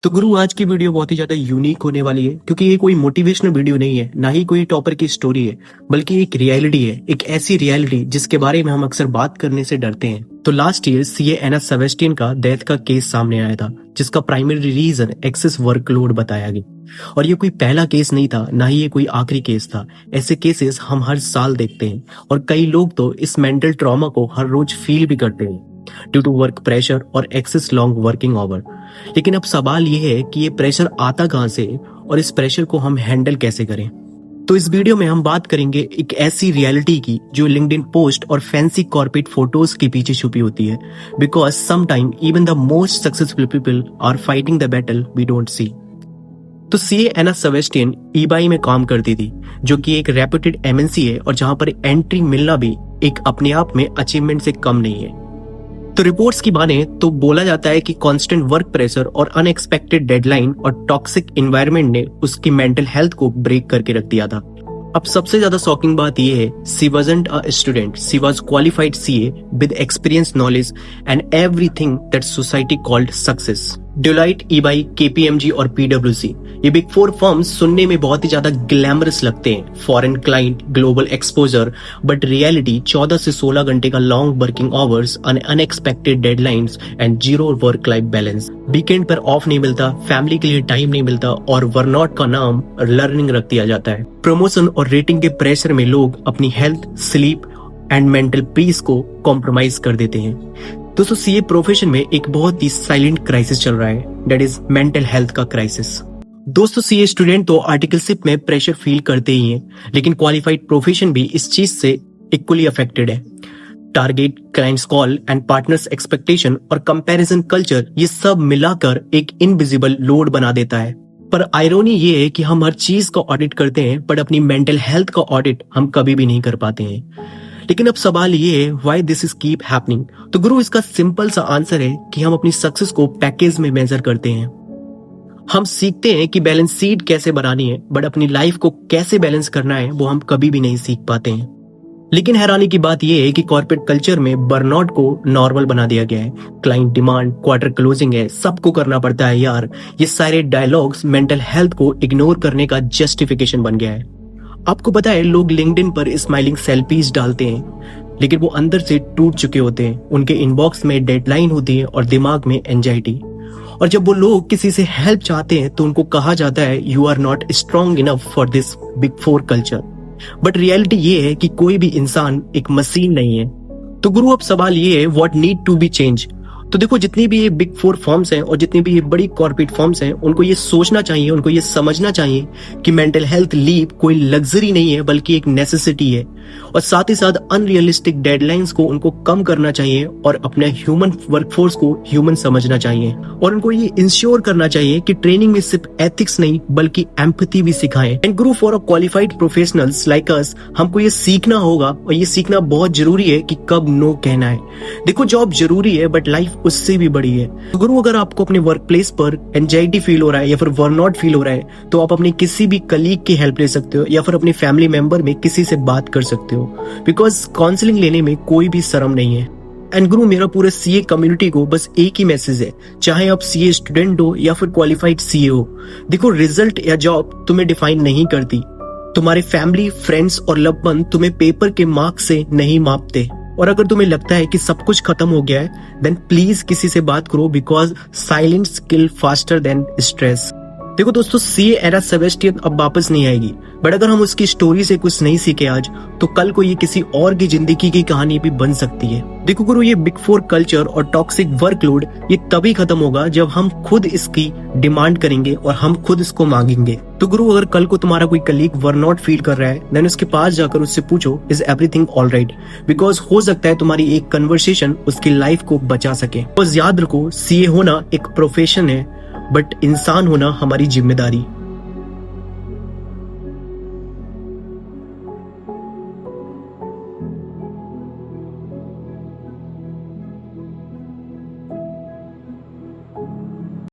तो गुरु आज की वीडियो बहुत ही ज्यादा यूनिक होने वाली है क्योंकि ये कोई मोटिवेशनल वीडियो नहीं है, ना ही कोई टॉपर की स्टोरी है, बल्कि एक रियलिटी है। एक ऐसी रियलिटी जिसके बारे में हम अक्सर बात करने से डरते हैं। तो लास्ट ईयर सीए एना सेबेस्टियन का डेथ का केस सामने आया था, जिसका प्राइमरी रीजन एक्सेस वर्कलोड बताया गया। और ये कोई पहला केस नहीं था, ना ही ये कोई आखिरी केस था। ऐसे केसेस हम हर साल देखते हैं और कई लोग तो इस मेंटल ट्रॉमा को हर रोज फील भी करते हैं ड्यू टू वर्क प्रेशर और एक्सेस लॉन्ग वर्किंग आवर। लेकिन अब सवाल ये है कि ये प्रेशर आता कहां से और इस प्रेशर को हम हैंडल कैसे करें। तो इस वीडियो में हम बात करेंगे एक ऐसी रियलिटी की जो लिंक्डइन पोस्ट और फैंसी कॉर्पोरेट फोटोज के पीछे छुपी होती है, because sometime even the most successful people are fighting the battle we don't see. तो सीए एना सेबेस्टियन ईबाई में काम करती थी, जो कि एक रेप्यूटेड एमएनसी है और जहां पर एंट्री मिलना भी एक अपने आप में अचीवमेंट से कम नहीं है। तो रिपोर्ट्स की माने तो बोला जाता है कि कांस्टेंट वर्क प्रेशर और अनएक्सपेक्टेड डेडलाइन और टॉक्सिक एनवायरनमेंट ने उसकी मेंटल हेल्थ को ब्रेक करके रख दिया था। अब सबसे ज्यादा शॉकिंग बात यह है, she wasn't a student, she was qualified CA with experience, knowledge and everything that society called success. Deloitte, EY, KPMG और पीडब्ल्यूसी, ये बिग फोर फर्म्स सुनने में बहुत ही ज्यादा ग्लैमरस लगते हैं, foreign client, global exposure, but reality 14 से 16 घंटे का long working hours, unexpected deadlines and zero work life balance. Weekend पर ऑफ नहीं मिलता, फैमिली के लिए टाइम नहीं मिलता और बर्नआउट का नाम लर्निंग रख दिया जाता है। प्रमोशन और रेटिंग के प्रेशर में लोग अपनी health, sleep and mental peace को कॉम्प्रोमाइज कर देते हैं। दोस्तों, सीए प्रोफेशन में एक बहुत ही साइलेंट क्राइसिस चल रहा है, दैट इज मेंटल हेल्थ का क्राइसिस। दोस्तों, सीए स्टूडेंट तो आर्टिकलशिप में प्रेशर फील करते ही हैं, लेकिन क्वालिफाइड प्रोफेशन भी इस चीज से इक्वली अफेक्टेड है। Target, clients call and partners expectation और कंपैरिजन कल्चर, ये सब मिलाकर एक इनविजिबल लोड बना देता है। पर आयरोनी ये है कि हम हर चीज का ऑडिट करते हैं, बट अपनी मेंटल हेल्थ का ऑडिट हम कभी भी नहीं कर पाते हैं। लेकिन अब सवाल ये है, why this is keep happening. तो गुरु, इसका सिंपल सा आंसर है कि हम अपनी सक्सेस को पैकेज में मेजर करते हैं। हम सीखते हैं कि बैलेंस शीट कैसे बनानी है, बट अपनी लाइफ को कैसे बैलेंस करना है वो हम कभी भी नहीं सीख पाते हैं। लेकिन हैरानी की बात यह है कि कॉर्पोरेट कल्चर में बर्नआउट को नॉर्मल बना दिया गया है। क्लाइंट डिमांड, क्वार्टर क्लोजिंग है, सबको करना पड़ता है यार। ये सारे डायलॉग्स मेंटल हेल्थ को इग्नोर करने का जस्टिफिकेशन बन गया है। आपको पता है, लोग लिंक्डइन पर स्माइलिंग सेल्फीज डालते हैं, लेकिन वो अंदर से टूट चुके होते हैं। उनके इनबॉक्स में डेडलाइन होती है और दिमाग में एंजाइटी। और जब वो लोग किसी से हेल्प चाहते हैं तो उनको कहा जाता है, you are not strong enough for this big four culture. But reality ये है कि कोई भी इंसान एक मशीन नहीं है। तो गुरु, अब सवाल ये है, what need to be change. तो देखो, जितनी भी ये बिग फोर फर्म्स हैं और जितनी भी ये बड़ी कॉर्पोरेट फर्म्स हैं, उनको ये सोचना चाहिए, उनको ये समझना चाहिए कि मेंटल हेल्थ लीव कोई लग्जरी नहीं है, बल्कि एक नेसेसिटी है। और साथ ही साथ अनरियलिस्टिक डेडलाइंस को उनको कम करना चाहिए और अपने ह्यूमन वर्कफोर्स को ह्यूमन समझना चाहिए। और उनको ये इंश्योर करना चाहिए कि ट्रेनिंग में सिर्फ एथिक्स नहीं बल्कि एम्पैथी भी सिखाएं। And Guru, for a qualified professionals like us, हमको ये सीखना होगा और ये सीखना बहुत जरूरी है कि कब नो कहना है। देखो, जॉब जरूरी है बट लाइफ उससे भी बड़ी है। तो गुरु, अगर आपको अपने वर्क प्लेस पर एंजाइटी फील हो रहा है या फिर बर्नआउट फील हो रहा है, तो आप अपने किसी भी कलीग की हेल्प ले सकते हो या फिर अपने फैमिली मेंबर में किसी से बात कर सकते हो, बिकॉज काउंसलिंग लेने में कोई भी शर्म नहीं है। एंड गुरु, मेरा पूरे सीए कम्युनिटी को बस एक ही मैसेज है, चाहे आप सीए स्टूडेंट हो या फिर क्वालिफाइड सीए हो, देखो, रिजल्ट या जॉब तुम्हें डिफाइन नहीं करती। तुम्हारे फैमिली, फ्रेंड्स और लव वन तुम्हें पेपर के मार्क्स से नहीं मापते। और अगर तुम्हें लगता है कि सब कुछ खत्म हो गया है, देन प्लीज किसी से बात करो, because silence kill faster than stress. देखो दोस्तों, सीए एना सेबेस्टियन अब वापस नहीं आएगी, बट अगर हम उसकी स्टोरी से कुछ नहीं सीखे आज, तो कल को ये किसी और की जिंदगी की कहानी भी बन सकती है। देखो गुरु, ये बिग फोर कल्चर और टॉक्सिक वर्कलोड ये तभी खत्म होगा जब हम खुद इसकी डिमांड करेंगे और हम खुद इसको मांगेंगे। तो गुरु, अगर कल को तुम्हारा कोई कलीग बर्नआउट फील कर रहा है, देन उसके पास जाकर उससे पूछो, इज एवरीथिंग ऑलराइट, बिकॉज हो सकता है तुम्हारी एक कन्वर्सेशन उसकी लाइफ को बचा सके। बस याद रखो, सीए होना एक प्रोफेशन है, बट इंसान होना हमारी जिम्मेदारी।